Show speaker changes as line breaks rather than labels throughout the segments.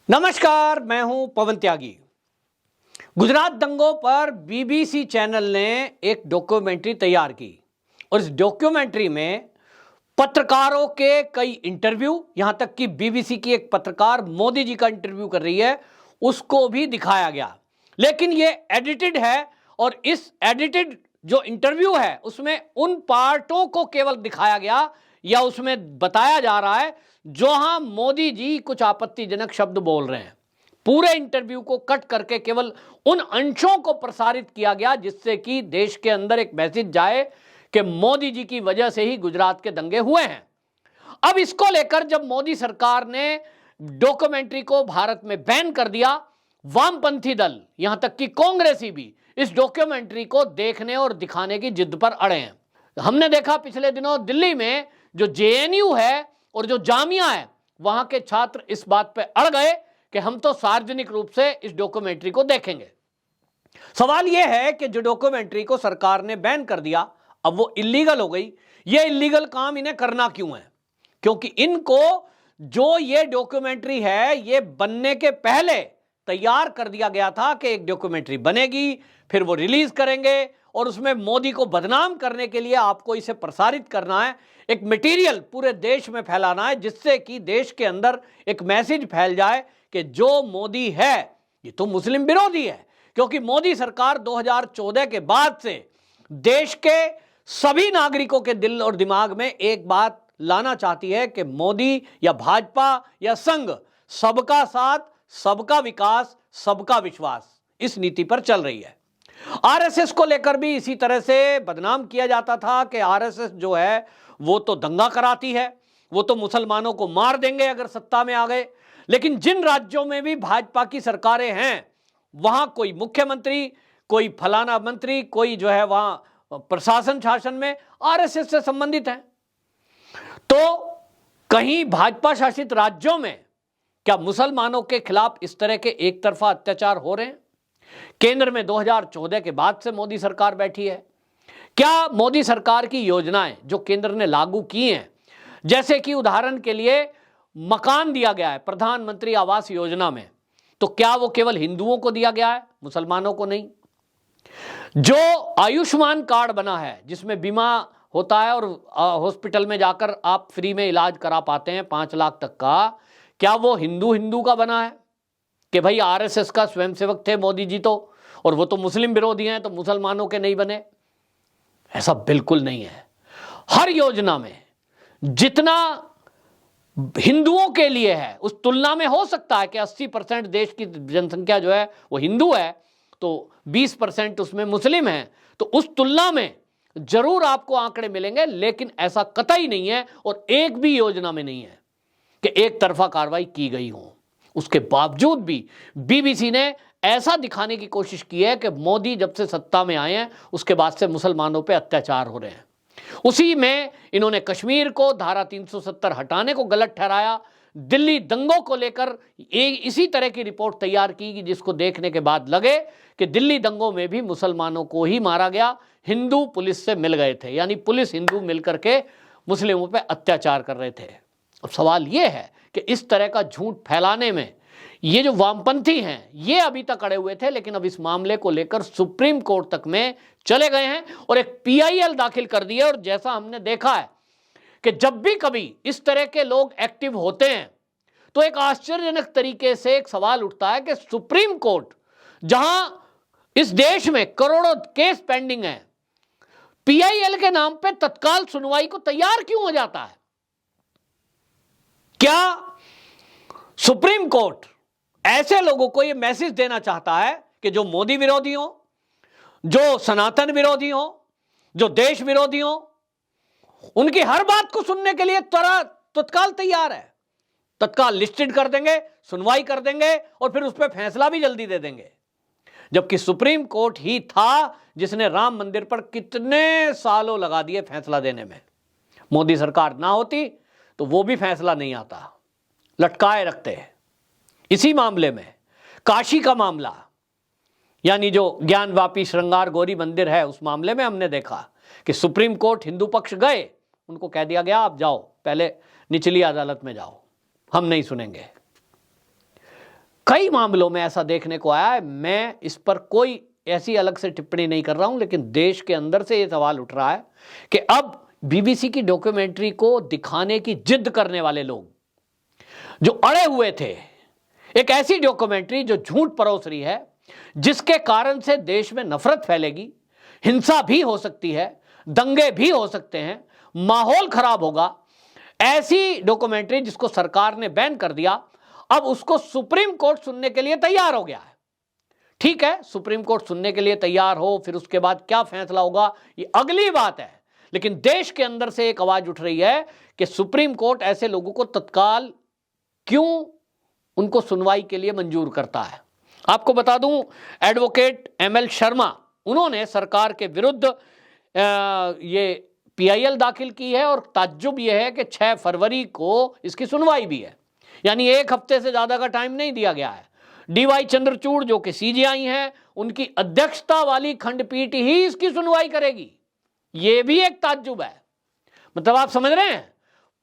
नमस्कार, मैं हूं पवन त्यागी। गुजरात दंगों पर बीबीसी चैनल ने एक डॉक्यूमेंट्री तैयार की और इस डॉक्यूमेंट्री में पत्रकारों के कई इंटरव्यू, यहां तक कि बीबीसी की एक पत्रकार मोदी जी का इंटरव्यू कर रही है, उसको भी दिखाया गया। लेकिन यह एडिटेड है और इस एडिटेड जो इंटरव्यू है उसमें उन पार्टों को केवल दिखाया गया या उसमें बताया जा रहा है जहां मोदी जी कुछ आपत्तिजनक शब्द बोल रहे हैं। पूरे इंटरव्यू को कट करके केवल उन अंशों को प्रसारित किया गया जिससे कि देश के अंदर एक मैसेज जाए कि मोदी जी की वजह से ही गुजरात के दंगे हुए हैं। अब इसको लेकर जब मोदी सरकार ने डॉक्यूमेंट्री को भारत में बैन कर दिया, वामपंथी दल यहां तक कि कांग्रेसी भी इस डॉक्यूमेंट्री को देखने और दिखाने की जिद पर अड़े हैं। हमने देखा पिछले दिनों दिल्ली में जो जेएनयू है और जो जामिया है, वहां के छात्र इस बात पे अड़ गए कि हम तो सार्वजनिक रूप से इस डॉक्यूमेंट्री को देखेंगे। सवाल यह है कि जो डॉक्यूमेंट्री को सरकार ने बैन कर दिया, अब वो इलीगल हो गई। ये इलीगल काम इन्हें करना क्यों है? क्योंकि इनको जो ये डॉक्यूमेंट्री है ये बनने के पहले तैयार कर दिया गया था कि एक डॉक्यूमेंट्री बनेगी, फिर वो रिलीज करेंगे और उसमें मोदी को बदनाम करने के लिए आपको इसे प्रसारित करना है, एक मटेरियल पूरे देश में फैलाना है जिससे कि देश के अंदर एक मैसेज फैल जाए कि जो मोदी है ये तो मुस्लिम विरोधी है। क्योंकि मोदी सरकार 2014 के बाद से देश के सभी नागरिकों के दिल और दिमाग में एक बात लाना चाहती है कि मोदी या भाजपा या संघ सबका साथ, सबका विकास, सबका विश्वास, इस नीति पर चल रही है। आरएसएस को लेकर भी इसी तरह से बदनाम किया जाता था कि आरएसएस जो है वो तो दंगा कराती है, वो तो मुसलमानों को मार देंगे अगर सत्ता में आ गए। लेकिन जिन राज्यों में भी भाजपा की सरकारें हैं वहां कोई मुख्यमंत्री, कोई फलाना मंत्री, कोई जो है वहां प्रशासन शासन में आरएसएस से संबंधित है। तो कहीं भाजपा शासित राज्यों में क्या मुसलमानों के खिलाफ इस तरह के एक तरफा अत्याचार हो रहे हैं? केंद्र में 2014 के बाद से मोदी सरकार बैठी है। क्या मोदी सरकार की योजनाएं जो केंद्र ने लागू की हैं, जैसे कि उदाहरण के लिए मकान दिया गया है प्रधानमंत्री आवास योजना में, तो क्या वो केवल हिंदुओं को दिया गया है, मुसलमानों को नहीं? जो आयुष्मान कार्ड बना है जिसमें बीमा होता है और हॉस्पिटल में जाकर आप फ्री में इलाज करा पाते हैं 5 लाख तक का, क्या वो हिंदू का बना है कि भाई आरएसएस का स्वयंसेवक थे मोदी जी तो, और वो तो मुस्लिम विरोधी हैं तो मुसलमानों के नहीं बने? ऐसा बिल्कुल नहीं है। हर योजना में जितना हिंदुओं के लिए है उस तुलना में हो सकता है कि 80% देश की जनसंख्या जो है वो हिंदू है तो 20% उसमें मुस्लिम है, तो उस तुलना में जरूर आपको आंकड़े मिलेंगे। लेकिन ऐसा कतई नहीं है और एक भी योजना में नहीं है कि एक तरफा कार्रवाई की गई हो। उसके बावजूद भी बीबीसी ने ऐसा दिखाने की कोशिश की है कि मोदी जब से सत्ता में आए हैं उसके बाद से मुसलमानों पे अत्याचार हो रहे हैं। उसी में इन्होंने कश्मीर को धारा 370 हटाने को गलत ठहराया। दिल्ली दंगों को लेकर इसी तरह की रिपोर्ट तैयार की कि जिसको देखने के बाद लगे कि दिल्ली दंगों में भी मुसलमानों को ही मारा गया, हिंदू पुलिस से मिल गए थे, यानी पुलिस हिंदू मिलकर के मुस्लिमों पर अत्याचार कर रहे थे। अब सवाल यह है कि इस तरह का झूठ फैलाने में ये जो वामपंथी हैं ये अभी तक अड़े हुए थे, लेकिन अब इस मामले को लेकर सुप्रीम कोर्ट तक में चले गए हैं और एक पीआईएल दाखिल कर दी है। और जैसा हमने देखा है कि जब भी कभी इस तरह के लोग एक्टिव होते हैं तो एक आश्चर्यजनक तरीके से एक सवाल उठता है कि सुप्रीम कोर्ट, जहां इस देश में करोड़ों केस पेंडिंग है, पीआईएल के नाम पे तत्काल सुनवाई को तैयार क्यों हो जाता है? क्या सुप्रीम कोर्ट ऐसे लोगों को यह मैसेज देना चाहता है कि जो मोदी विरोधी हो, जो सनातन विरोधी हो, जो देश विरोधी हो, उनकी हर बात को सुनने के लिए तत्काल तैयार है, तत्काल लिस्टेड कर देंगे, सुनवाई कर देंगे और फिर उस पर फैसला भी जल्दी दे देंगे? जबकि सुप्रीम कोर्ट ही था जिसने राम मंदिर पर कितने सालों लगा दिए फैसला देने में। मोदी सरकार ना होती तो वो भी फैसला नहीं आता, लटकाए रखते हैं। इसी मामले में काशी का मामला, यानी जो ज्ञानवापी श्रृंगार गौरी मंदिर है, उस मामले में हमने देखा कि सुप्रीम कोर्ट हिंदू पक्ष गए, उनको कह दिया गया आप जाओ, पहले निचली अदालत में जाओ, हम नहीं सुनेंगे। कई मामलों में ऐसा देखने को आया है। मैं इस पर कोई ऐसी अलग से टिप्पणी नहीं कर रहा हूं, लेकिन देश के अंदर से यह सवाल उठ रहा है कि अब बीबीसी की डॉक्यूमेंट्री को दिखाने की जिद करने वाले लोग जो अड़े हुए थे, एक ऐसी डॉक्यूमेंट्री जो झूठ परोस रही है, जिसके कारण से देश में नफरत फैलेगी, हिंसा भी हो सकती है, दंगे भी हो सकते हैं, माहौल खराब होगा, ऐसी डॉक्यूमेंट्री जिसको सरकार ने बैन कर दिया, अब उसको सुप्रीम कोर्ट सुनने के लिए तैयार हो गया है। ठीक है, सुप्रीम कोर्ट सुनने के लिए तैयार हो, फिर उसके बाद क्या फैसला होगा ये अगली बात है, लेकिन देश के अंदर से एक आवाज उठ रही है कि सुप्रीम कोर्ट ऐसे लोगों को तत्काल क्यों उनको सुनवाई के लिए मंजूर करता है। आपको बता दूं, एडवोकेट एमएल शर्मा, उन्होंने सरकार के विरुद्ध ये पीआईएल दाखिल की है, और ताज्जुब यह है कि 6 फरवरी को इसकी सुनवाई भी है, यानी 1 हफ्ते से ज्यादा का टाइम नहीं दिया गया है। डीवाई चंद्रचूड़ जो कि सीजीआई हैं, उनकी अध्यक्षता वाली खंडपीठ ही इसकी सुनवाई करेगी। यह भी एक ताज्जुब है। मतलब आप समझ रहे हैं,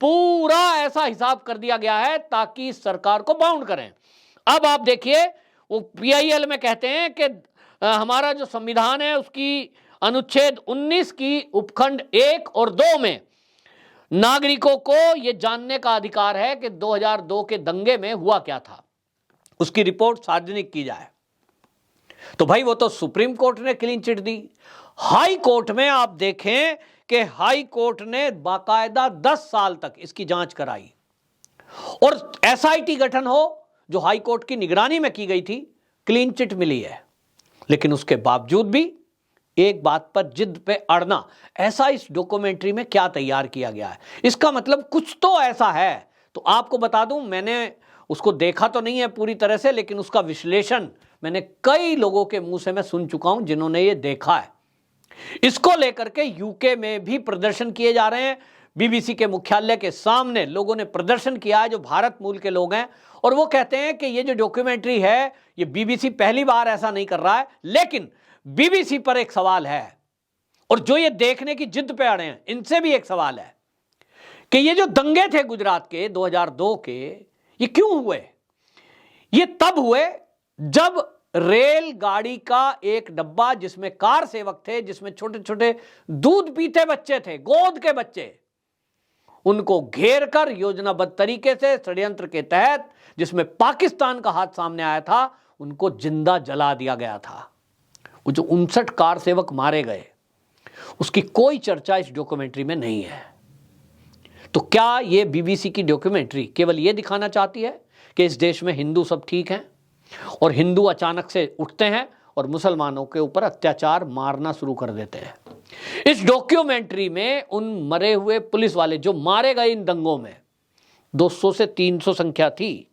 पूरा ऐसा हिसाब कर दिया गया है ताकि सरकार को बाउंड करें। अब आप देखिए, वो पीआईएल में कहते हैं कि हमारा जो संविधान है उसकी अनुच्छेद 19 की उपखंड 1 और 2 में नागरिकों को यह जानने का अधिकार है कि 2002 के दंगे में हुआ क्या था, उसकी रिपोर्ट सार्वजनिक की जाए। तो भाई वो तो सुप्रीम कोर्ट ने क्लीन चिट दी। हाई कोर्ट में आप देखें कि हाई कोर्ट ने बाकायदा 10 साल तक इसकी जांच कराई, और एसआईटी गठन हो जो हाई कोर्ट की निगरानी में की गई थी, क्लीन चिट मिली है। लेकिन उसके बावजूद भी एक बात पर जिद पे अड़ना, ऐसा इस डॉक्यूमेंट्री में क्या तैयार किया गया है, इसका मतलब कुछ तो ऐसा है। तो आपको बता दूं, मैंने उसको देखा तो नहीं है पूरी तरह से, लेकिन उसका विश्लेषण मैंने कई लोगों के मुंह से मैं सुन चुका हूं जिन्होंने ये देखा है। इसको लेकर के यूके में भी प्रदर्शन किए जा रहे हैं। बीबीसी के मुख्यालय के सामने लोगों ने प्रदर्शन किया है जो भारत मूल के लोग हैं, और वो कहते हैं कि ये जो डॉक्यूमेंट्री है, ये बीबीसी पहली बार ऐसा नहीं कर रहा है, लेकिन बीबीसी पर एक सवाल है, और जो ये देखने की जिद पे अड़े हैं इनसे भी एक सवाल है कि ये जो दंगे थे गुजरात के 2002 के, ये क्यों हुए? ये तब हुए जब रेलगाड़ी का एक डब्बा जिसमें कार सेवक थे, जिसमें छोटे छोटे दूध पीते बच्चे थे, गोद के बच्चे, उनको घेर कर योजनाबद्ध तरीके से षड्यंत्र के तहत, जिसमें पाकिस्तान का हाथ सामने आया था, उनको जिंदा जला दिया गया था। वो जो 59 कार सेवक मारे गए, उसकी कोई चर्चा इस डॉक्यूमेंट्री में नहीं है। तो क्या ये बीबीसी की डॉक्यूमेंट्री केवल ये दिखाना चाहती है कि इस देश में हिंदू सब ठीक हैं, और हिंदू अचानक से उठते हैं और मुसलमानों के ऊपर अत्याचार मारना शुरू कर देते हैं? इस डॉक्यूमेंट्री में उन मरे हुए पुलिस वाले जो मारे गए इन दंगों में 200 से 300 संख्या थी,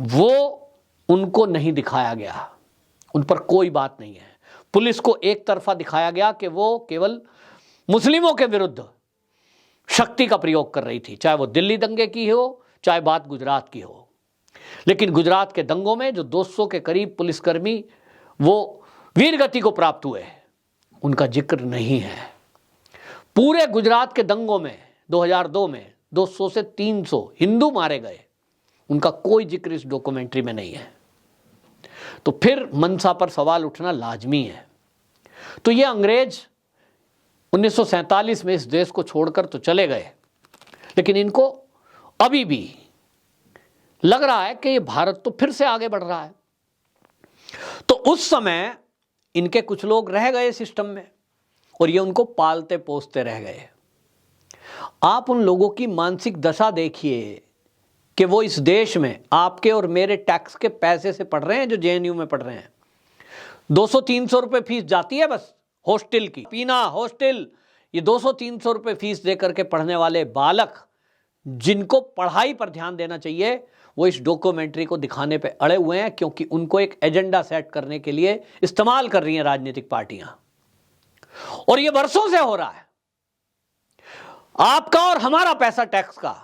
वो उनको नहीं दिखाया गया, उन पर कोई बात नहीं है। पुलिस को एक तरफा दिखाया गया कि वो केवल मुस्लिमों के विरुद्ध शक्ति का प्रयोग कर रही थी, चाहे वो दिल्ली दंगे की हो, चाहे बात गुजरात की हो। लेकिन गुजरात के दंगों में जो 200 के करीब पुलिसकर्मी वो वीरगति को प्राप्त हुए, उनका जिक्र नहीं है। पूरे गुजरात के दंगों में 2002 में 200 से 300 हिंदू मारे गए, उनका कोई जिक्र इस डॉक्यूमेंट्री में नहीं है। तो फिर मनसा पर सवाल उठना लाजमी है। तो ये अंग्रेज 1947 में इस देश को छोड़कर तो चले गए, लेकिन इनको अभी भी लग रहा है कि ये भारत तो फिर से आगे बढ़ रहा है। तो उस समय इनके कुछ लोग रह गए सिस्टम में, और ये उनको पालते पोसते रह गए। आप उन लोगों की मानसिक दशा देखिए कि वो इस देश में आपके और मेरे टैक्स के पैसे से पढ़ रहे हैं, जो जेएनयू में पढ़ रहे हैं। 200-300 रुपए फीस जाती है बस हॉस्टल की, पीना, हॉस्टल, ये 200-300 रुपए फीस देकर के पढ़ने वाले बालक, जिनको पढ़ाई पर ध्यान देना चाहिए, वो इस डॉक्यूमेंट्री को दिखाने पे अड़े हुए हैं, क्योंकि उनको एक एजेंडा सेट करने के लिए इस्तेमाल कर रही हैं राजनीतिक पार्टियां। और ये वर्षों से हो रहा है। आपका और हमारा पैसा टैक्स का,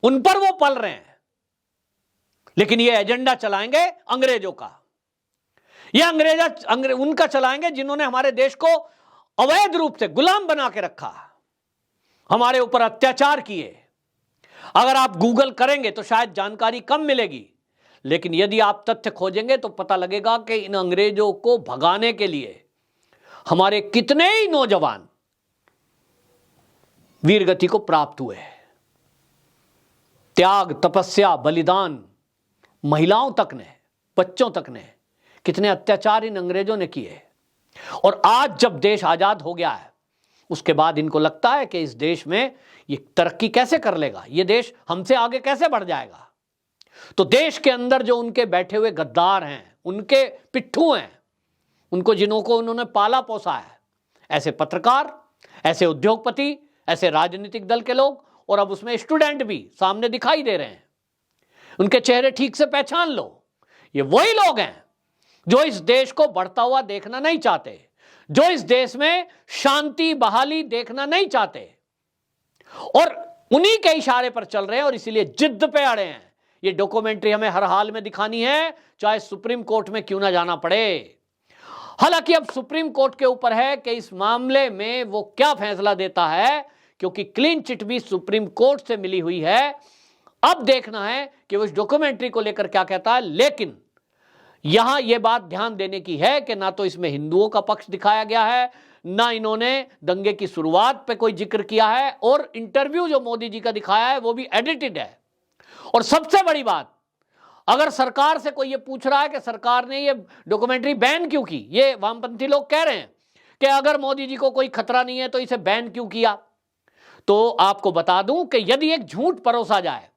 उन पर वो पल रहे हैं, लेकिन ये एजेंडा चलाएंगे अंग्रेजों का। ये उनका चलाएंगे जिन्होंने हमारे देश को अवैध रूप से गुलाम बना के रखा, हमारे ऊपर अत्याचार किए। अगर आप गूगल करेंगे तो शायद जानकारी कम मिलेगी, लेकिन यदि आप तथ्य खोजेंगे तो पता लगेगा कि इन अंग्रेजों को भगाने के लिए हमारे कितने ही नौजवान वीरगति को प्राप्त हुए। त्याग, तपस्या, बलिदान, महिलाओं तक ने, बच्चों तक ने, कितने अत्याचार इन अंग्रेजों ने किए। और आज जब देश आजाद हो गया है, उसके बाद इनको लगता है कि इस देश में ये तरक्की कैसे कर लेगा, ये देश हमसे आगे कैसे बढ़ जाएगा। तो देश के अंदर जो उनके बैठे हुए गद्दार हैं, उनके पिट्ठू हैं, उनको जिन्हों को उन्होंने पाला पोसा है, ऐसे पत्रकार, ऐसे उद्योगपति, ऐसे राजनीतिक दल के लोग, और अब उसमें स्टूडेंट भी सामने दिखाई दे रहे हैं, उनके चेहरे ठीक से पहचान लो। ये वही लोग हैं जो इस देश को बढ़ता हुआ देखना नहीं चाहते, जो इस देश में शांति बहाली देखना नहीं चाहते, और उन्हीं के इशारे पर चल रहे हैं और इसीलिए जिद पे अड़े हैं। ये डॉक्यूमेंट्री हमें हर हाल में दिखानी है, चाहे सुप्रीम कोर्ट में क्यों ना जाना पड़े। हालांकि अब सुप्रीम कोर्ट के ऊपर है कि इस मामले में वो क्या फैसला देता है, क्योंकि क्लीन चिट भी सुप्रीम कोर्ट से मिली हुई है। अब देखना है कि वो इस डॉक्यूमेंट्री को लेकर क्या कहता है। लेकिन यहां यह बात ध्यान देने की है कि ना तो इसमें हिंदुओं का पक्ष दिखाया गया है, ना इन्होंने दंगे की शुरुआत पे कोई जिक्र किया है, और इंटरव्यू जो मोदी जी का दिखाया है वो भी एडिटेड है। और सबसे बड़ी बात, अगर सरकार से कोई ये पूछ रहा है कि सरकार ने ये डॉक्यूमेंट्री बैन क्यों की, ये वामपंथी लोग कह रहे हैं कि अगर मोदी जी को कोई खतरा नहीं है तो इसे बैन क्यों किया। तो आपको बता दूं कि यदि एक झूठ परोसा जाए,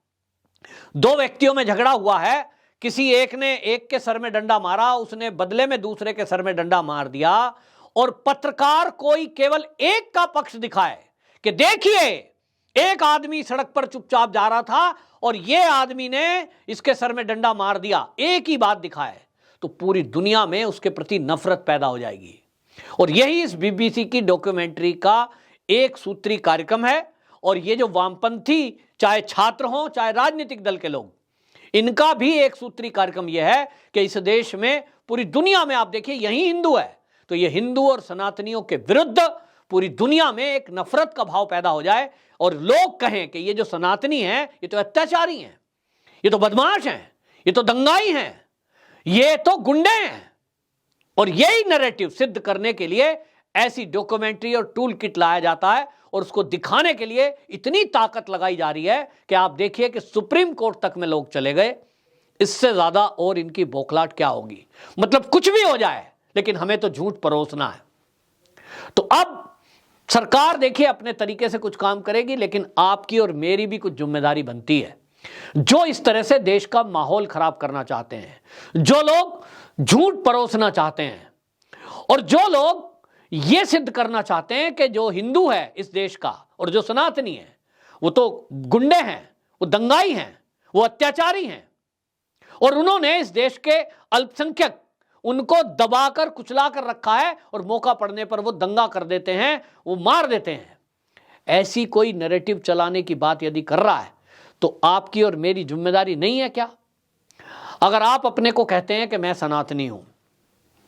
दो व्यक्तियों में झगड़ा हुआ है, किसी एक ने एक के सर में डंडा मारा, उसने बदले में दूसरे के सर में डंडा मार दिया, और पत्रकार कोई केवल एक का पक्ष दिखाए कि देखिए एक आदमी सड़क पर चुपचाप जा रहा था और ये आदमी ने इसके सर में डंडा मार दिया, एक ही बात दिखाए, तो पूरी दुनिया में उसके प्रति नफरत पैदा हो जाएगी। और यही इस बीबीसी की डॉक्यूमेंट्री का एक सूत्री कार्यक्रम है। और ये जो वामपंथी, चाहे छात्र हों चाहे राजनीतिक दल के लोग, इनका भी एक सूत्री कार्यक्रम यह है कि इस देश में, पूरी दुनिया में आप देखिए यही हिंदू है, तो ये हिंदू और सनातनियों के विरुद्ध पूरी दुनिया में एक नफरत का भाव पैदा हो जाए, और लोग कहें कि ये जो सनातनी हैं ये तो अत्याचारी हैं, ये तो बदमाश हैं, ये तो दंगाई हैं, ये तो गुंडे हैं। और यही नैरेटिव सिद्ध करने के लिए ऐसी डॉक्यूमेंट्री और टूल किट लाया जाता है, और उसको दिखाने के लिए इतनी ताकत लगाई जा रही है कि आप देखिए कि सुप्रीम कोर्ट तक में लोग चले गए। इससे ज्यादा और इनकी बौखलाहट क्या होगी। मतलब कुछ भी हो जाए, लेकिन हमें तो झूठ परोसना है। तो अब सरकार देखिए अपने तरीके से कुछ काम करेगी, लेकिन आपकी और मेरी भी कुछ जिम्मेदारी बनती है। जो इस तरह से देश का माहौल खराब करना चाहते हैं, जो लोग झूठ परोसना चाहते हैं, और जो लोग ये सिद्ध करना चाहते हैं कि जो हिंदू है इस देश का और जो सनातनी है वो तो गुंडे हैं, वो दंगाई हैं, वो अत्याचारी हैं, और उन्होंने इस देश के अल्पसंख्यक उनको दबाकर कुचलाकर रखा है, और मौका पड़ने पर वो दंगा कर देते हैं, वो मार देते हैं। ऐसी कोई नैरेटिव चलाने की बात यदि कर रहा है तो आपकी और मेरी जिम्मेदारी नहीं है क्या? अगर आप अपने को कहते हैं कि मैं सनातनी हूं,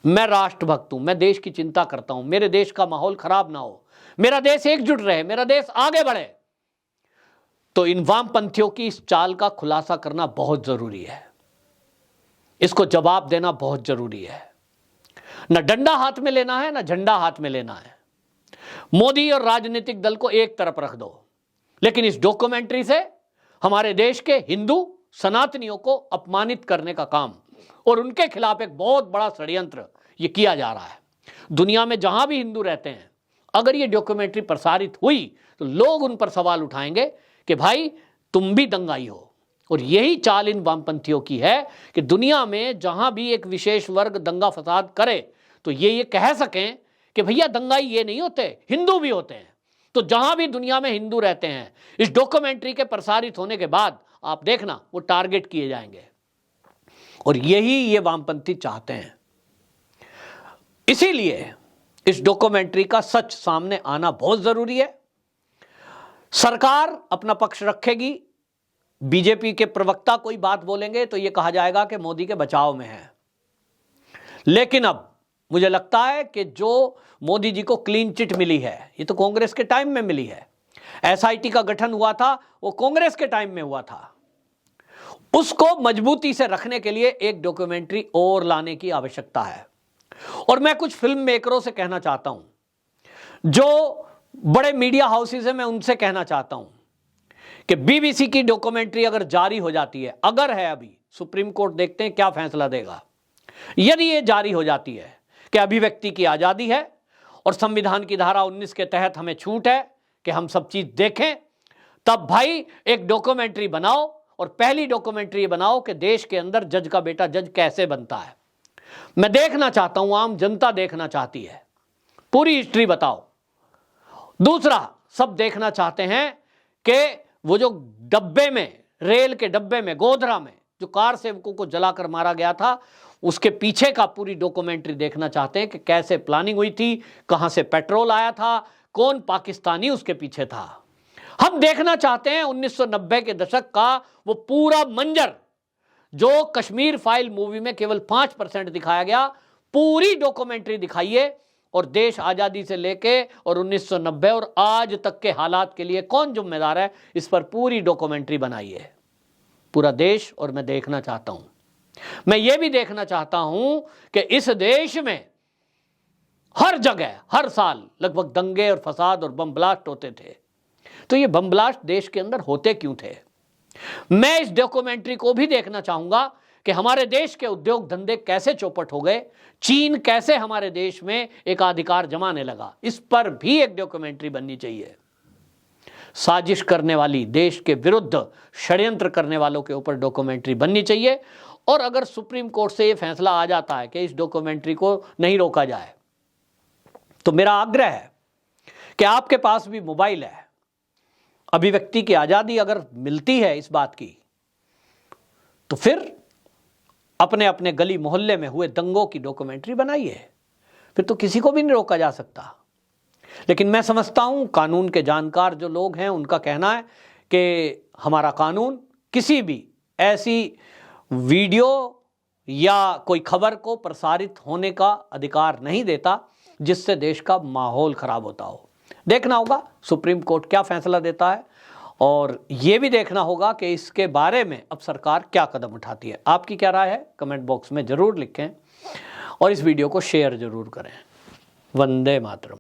मैं राष्ट्रभक्त हूं, मैं देश की चिंता करता हूं, मेरे देश का माहौल खराब ना हो, मेरा देश एकजुट रहे, मेरा देश आगे बढ़े, तो इन वामपंथियों की इस चाल का खुलासा करना बहुत जरूरी है। इसको जवाब देना बहुत जरूरी है। न डंडा हाथ में लेना है, न झंडा हाथ में लेना है। मोदी और राजनीतिक दल को एक तरफ रख दो, लेकिन इस डॉक्यूमेंट्री से हमारे देश के हिंदू सनातनियों को अपमानित करने का काम और उनके खिलाफ एक बहुत बड़ा षड्यंत्र ये किया जा रहा है। दुनिया में जहां भी हिंदू रहते हैं, अगर ये डॉक्यूमेंट्री प्रसारित हुई तो लोग उन पर सवाल उठाएंगे कि भाई तुम भी दंगाई हो। और यही चाल इन वामपंथियों की है कि दुनिया में जहां भी एक विशेष वर्ग दंगा फसाद करे तो ये कह सकें कि भैया दंगाई ये नहीं होते, हिंदू भी होते हैं। तो जहां भी दुनिया में हिंदू रहते हैं, इस डॉक्यूमेंट्री के प्रसारित होने के बाद आप देखना वो टारगेट किए जाएंगे। और यही ये वामपंथी चाहते हैं। इसीलिए इस डॉक्यूमेंट्री का सच सामने आना बहुत जरूरी है। सरकार अपना पक्ष रखेगी, बीजेपी के प्रवक्ता कोई बात बोलेंगे तो यह कहा जाएगा कि मोदी के बचाव में है। लेकिन अब मुझे लगता है कि जो मोदी जी को क्लीन चिट मिली है, ये तो कांग्रेस के टाइम में मिली है। एसआईटी का गठन हुआ था, वो कांग्रेस के टाइम में हुआ था। उसको मजबूती से रखने के लिए एक डॉक्यूमेंट्री और लाने की आवश्यकता है। और मैं कुछ फिल्म मेकरों से कहना चाहता हूं, जो बड़े मीडिया हाउसेज हैं, मैं उनसे कहना चाहता हूं कि बीबीसी की डॉक्यूमेंट्री अगर जारी हो जाती है, अगर है, अभी सुप्रीम कोर्ट देखते हैं क्या फैसला देगा, यदि ये जारी हो जाती है कि अभिव्यक्ति की आजादी है और संविधान की धारा 19 के तहत हमें छूट है कि हम सब चीज देखें, तब भाई एक डॉक्यूमेंट्री बनाओ। और पहली डॉक्यूमेंट्री बनाओ कि देश के अंदर जज का बेटा जज कैसे बनता है। मैं देखना चाहता हूं, आम जनता देखना चाहती है, पूरी हिस्ट्री बताओ। दूसरा, सब देखना चाहते हैं कि वो जो डब्बे में, रेल के डब्बे में, गोधरा में जो कार सेवकों को जलाकर मारा गया था, उसके पीछे का पूरी डॉक्यूमेंट्री देखना चाहते हैं कि कैसे प्लानिंग हुई थी, कहां से पेट्रोल आया था, कौन पाकिस्तानी उसके पीछे था। हम देखना चाहते हैं 1990 के दशक का वो पूरा मंजर जो कश्मीर फाइल मूवी में केवल 5% दिखाया गया। पूरी डॉक्यूमेंट्री दिखाइए और देश आजादी से लेके और 1990 और आज तक के हालात के लिए कौन जिम्मेदार है, इस पर पूरी डॉक्यूमेंट्री बनाइए, पूरा देश। और मैं देखना चाहता हूं, मैं ये भी देखना चाहता हूं कि इस देश में हर जगह हर साल लगभग दंगे और फसाद और बम ब्लास्ट होते थे, तो ये बम ब्लास्ट देश के अंदर होते क्यों थे। मैं इस डॉक्यूमेंट्री को भी देखना चाहूंगा कि हमारे देश के उद्योग धंधे कैसे चौपट हो गए, चीन कैसे हमारे देश में एकाधिकार जमाने लगा, इस पर भी एक डॉक्यूमेंट्री बननी चाहिए। साजिश करने वाली, देश के विरुद्ध षड्यंत्र करने वालों के ऊपर डॉक्यूमेंट्री बननी चाहिए। और अगर सुप्रीम कोर्ट से यह फैसला आ जाता है कि इस डॉक्यूमेंट्री को नहीं रोका जाए, तो मेरा आग्रह है कि आपके पास भी मोबाइल है, अभिव्यक्ति की आजादी अगर मिलती है इस बात की, तो फिर अपने अपने गली मोहल्ले में हुए दंगों की डॉक्यूमेंट्री बनाइए, फिर तो किसी को भी नहीं रोका जा सकता। लेकिन मैं समझता हूं कानून के जानकार जो लोग हैं, उनका कहना है कि हमारा कानून किसी भी ऐसी वीडियो या कोई खबर को प्रसारित होने का अधिकार नहीं देता जिससे देश का माहौल खराब होता हो। देखना होगा सुप्रीम कोर्ट क्या फैसला देता है, और यह भी देखना होगा कि इसके बारे में अब सरकार क्या कदम उठाती है। आपकी क्या राय है, कमेंट बॉक्स में जरूर लिखें और इस वीडियो को शेयर जरूर करें। वंदे मातरम।